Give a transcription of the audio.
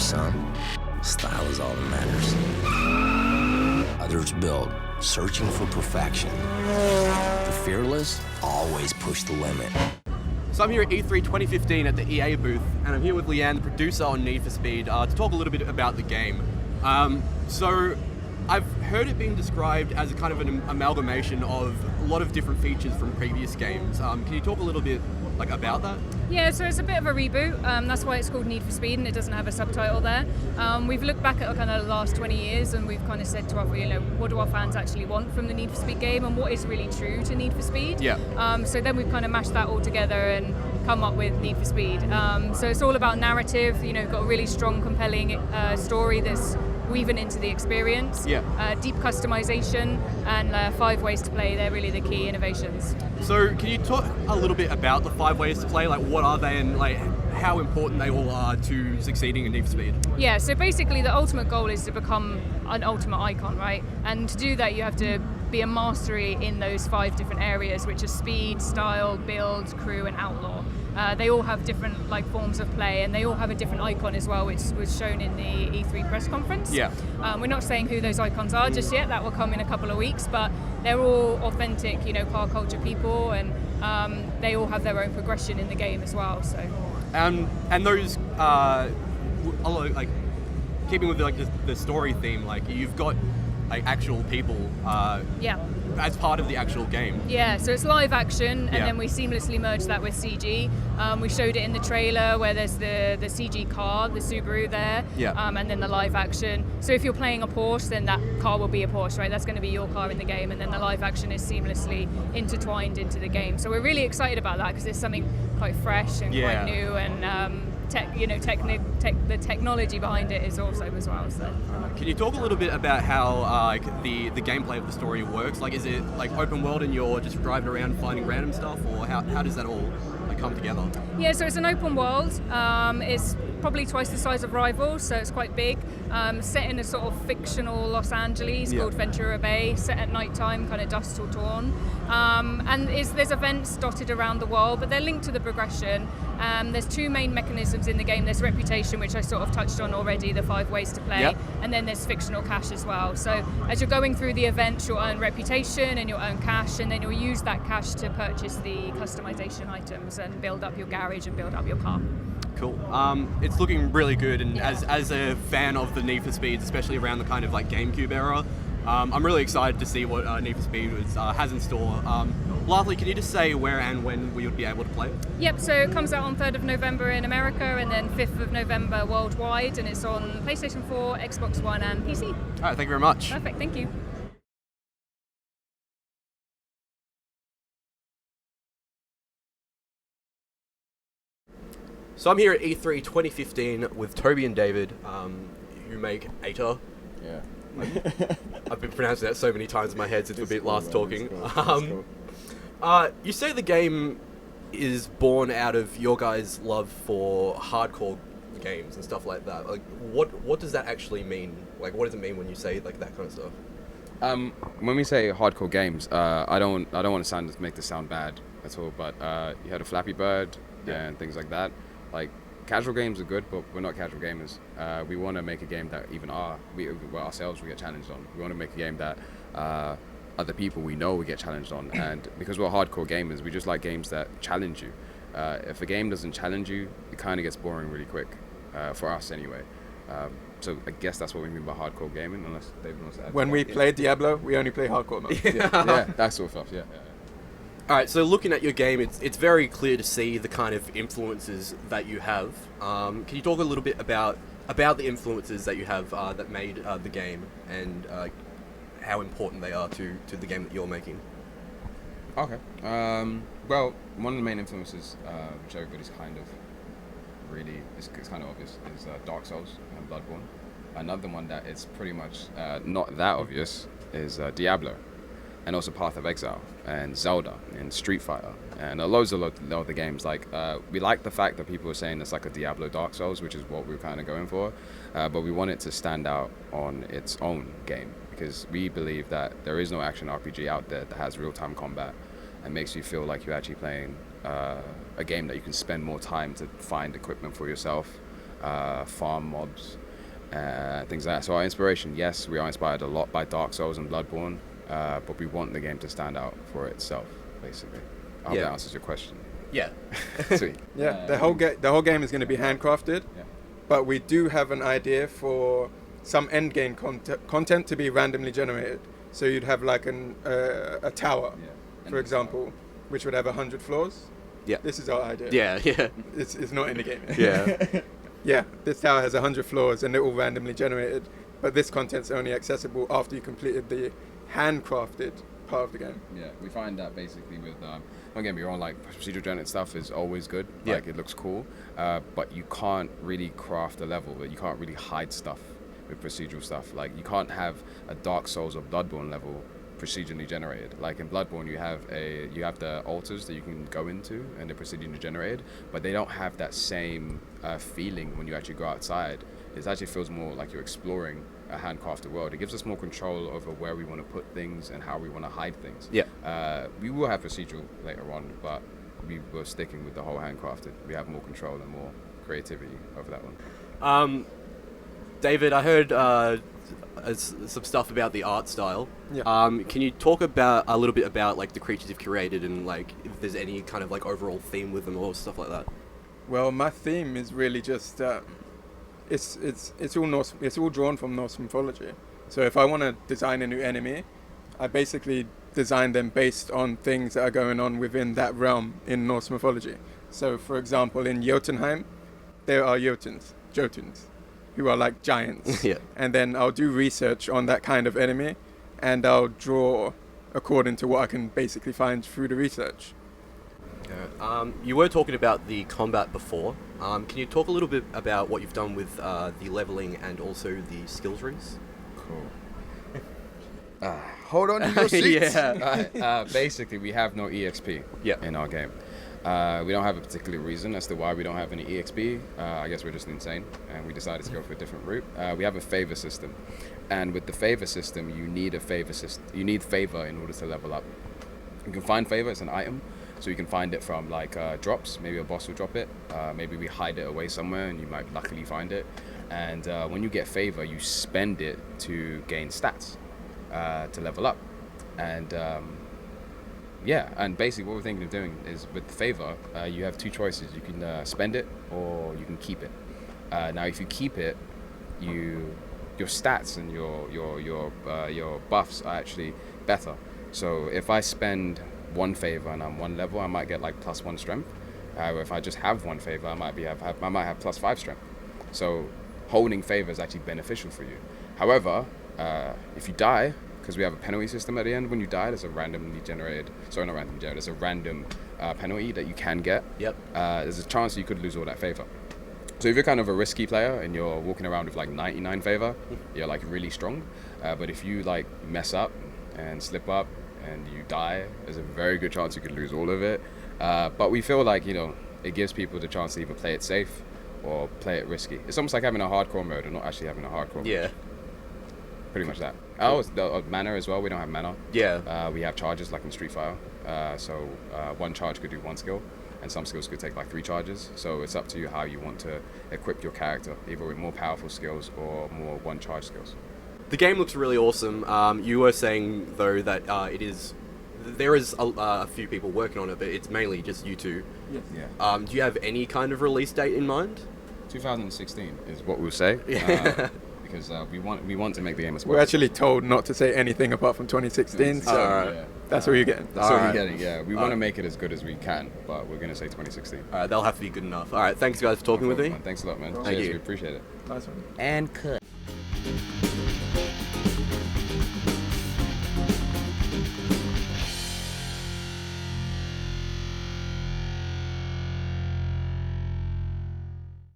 son. Style is all that matters. Others build, searching for perfection. The fearless always push the limit. So I'm here at E3 2015 at the EA booth, and I'm here with Leanne, the producer on Need for Speed, to talk a little bit about the game. So I've heard it being described as a kind of an amalgamation of a lot of different features from previous games. Can you talk a little bit about that? Yeah, so it's a bit of a reboot. That's why it's called Need for Speed and it doesn't have a subtitle there. We've looked back at kind of the last 20 years and we've kind of said to our, what do our fans actually want from the Need for Speed game and what is really true to Need for Speed? Yeah. So then we've kind of mashed that all together and come up with Need for Speed. So it's all about narrative. Got a really strong, compelling story that's weaving into the experience. Yeah. Deep customization and 5 ways to play. They're really the key innovations. So can you talk a little bit about the 5 ways to play? What are they and how important they all are to succeeding in Need for Speed? Yeah, so basically the ultimate goal is to become an ultimate icon, right? And to do that you have to be a mastery in those 5 different areas, which are speed, style, build, crew and outlaw. They all have different forms of play and they all have a different icon as well, which was shown in the E3 press conference. Yeah. We're not saying who those icons are just yet, that will come in a couple of weeks, but they're all authentic, car culture people and they all have their own progression in the game as well. So. And those, keeping with the story theme, you've got actual people yeah. as part of the actual game. Yeah, so it's live action, and Yeah. then we seamlessly merge that with CG. We showed it in the trailer where there's the CG car, the Subaru there, Yeah. and then the live action. So if you're playing a Porsche, then that car will be a Porsche, right? That's going to be your car in the game, and then the live action is seamlessly intertwined into the game. So we're really excited about that because it's something quite fresh and Yeah. quite new, and the technology behind it is awesome as well. So. Can you talk a little bit about how the gameplay of the story works? Is it open world and you're just driving around finding random stuff, or how does that all come together? Yeah, so it's an open world. It's probably twice the size of Rivals, so it's quite big. Set in a sort of fictional Los Angeles called Ventura Bay, set at night time, kind of dusk till dawn. And there's events dotted around the world, but they're linked to the progression. There's 2 main mechanisms in the game. There's reputation, which I sort of touched on already, the 5 ways to play, Yep. and then there's fictional cash as well. So as you're going through the events, you'll earn reputation and you'll earn cash, and then you'll use that cash to purchase the customization items and build up your garage and build up your car. Cool. It's looking really good, and Yeah. as a fan of the Need for Speeds, especially around the kind of GameCube era, I'm really excited to see what Need for Speed has in store. Lastly, can you just say where and when we would be able to play it? Yep, so it comes out on 3rd of November in America and then 5th of November worldwide, and it's on PlayStation 4, Xbox One and PC. All right, thank you very much. Perfect, thank you. So I'm here at E3 2015 with Toby and David, who make EITR. Yeah. I've been pronouncing that so many times in my head since we've been last talking. It's cool. You say the game is born out of your guys' love for hardcore games and stuff like that. What does that actually mean? What does it mean when you say that kind of stuff? When we say hardcore games, I don't want to make this sound bad at all, but you had a Flappy Bird and things like that. Casual games are good, but we're not casual gamers. We want to make a game that even ourselves we get challenged on. We want to make a game that other people we know we get challenged on, and because we're hardcore gamers, we just like games that challenge you. If a game doesn't challenge you, it kind of gets boring really quick, for us anyway. So I guess that's what we mean by hardcore gaming, unless David wants to add. When we play Diablo, we only play hardcore mode. yeah, that sort of stuff. Yeah. All right, so looking at your game, it's very clear to see the kind of influences that you have. Can you talk a little bit about the influences that you have that made the game and how important they are to the game that you're making? Okay. Well, one of the main influences, which everybody's kind of really, it's kind of obvious, is Dark Souls and Bloodborne. Another one that is pretty much not that obvious is Diablo, and also Path of Exile, and Zelda, and Street Fighter, and loads of other games. We like the fact that people are saying it's like a Diablo Dark Souls, which is what we're kind of going for, but we want it to stand out on its own game, because we believe that there is no action RPG out there that has real-time combat and makes you feel like you're actually playing a game that you can spend more time to find equipment for yourself, farm mobs, things like that. So our inspiration, yes, we are inspired a lot by Dark Souls and Bloodborne, but we want the game to stand out for itself, basically. I hope that answers your question. Yeah. Sweet. Yeah, the whole game is going to be handcrafted, but we do have an idea for some end game content to be randomly generated. So you'd have like a tower, for example, which would have 100 floors. Yeah. This is our idea. Yeah. It's not in the game. Yeah. Yeah, this tower has 100 floors and they're all randomly generated, but this content's only accessible after you completed the handcrafted part of the game. Yeah, we find that basically with, don't get me wrong, like procedural generated stuff is always good. Yeah. Like it looks cool, but you can't really craft a level, but you can't really hide stuff with procedural stuff. Like you can't have a Dark Souls or Bloodborne level procedurally generated. Like in Bloodborne, you have the altars that you can go into and they're procedurally generated, but they don't have that same feeling when you actually go outside. It actually feels more like you're exploring a handcrafted world. It gives us more control over where we want to put things and how we want to hide things. Yeah. We will have procedural later on, but we were sticking with the whole handcrafted. We have more control and more creativity over that one. David, I heard some stuff about the art style. Yeah. Can you talk a little bit about like the creatures you've curated and like if there's any kind of like overall theme with them or stuff like that? Well, my theme is really just it's all drawn from Norse mythology. So if I want to design a new enemy, I basically design them based on things that are going on within that realm in Norse mythology. So, for example, in Jotunheim, there are Jotuns, who are like giants. Yeah. And then I'll do research on that kind of enemy, and I'll draw according to what I can basically find through the research. You were talking about the combat before. Can you talk a little bit about what you've done with the leveling and also the skill trees? Cool. Hold on to your seats. Yeah. Basically, we have no EXP in our game. We don't have a particular reason as to why we don't have any EXP. I guess we're just insane, and we decided to go for a different route. We have a favor system, and with the favor system, you need a favor system. You need favor in order to level up. You can find favor; it's an item, so you can find it from like drops. Maybe a boss will drop it. Maybe we hide it away somewhere, and you might luckily find it. And when you get favor, you spend it to gain stats to level up, and and basically what we're thinking of doing is with the favor, you have two choices. You can spend it or you can keep it. Now, if you keep it, your stats and your buffs are actually better. So if I spend one favor and I'm one level, I might get like +1 strength. If I just have one favor, I might have +5 strength. So holding favor is actually beneficial for you. However, if you die, because we have a penalty system at the end, when you die, there's a there's a random penalty that you can get. Yep. There's a chance you could lose all that favor. So if you're kind of a risky player and you're walking around with like 99 favor, you're like really strong. But if you like mess up and slip up and you die, there's a very good chance you could lose all of it. But we feel like, it gives people the chance to either play it safe or play it risky. It's almost like having a hardcore mode and not actually having a hardcore mode. Yeah. Pretty much that. Oh, the mana as well. We don't have mana. Yeah. We have charges like in Street Fighter. So one charge could do one skill, and some skills could take like 3 charges. So it's up to you how you want to equip your character, either with more powerful skills or more one charge skills. The game looks really awesome. You were saying though that there is a few people working on it, but it's mainly just you two. Yes. Yeah. Do you have any kind of release date in mind? 2016 is what we'll say. Because we want to make the game as well. We're actually told not to say anything apart from 2016, so that's what you're getting. That's what you're getting, yeah. We want to make it as good as we can, but we're going to say 2016. Alright, they'll have to be good enough. Alright, thanks guys for talking with me. Man. Thanks a lot, man. Thank Cheers, you. we appreciate it. Nice one. And cut.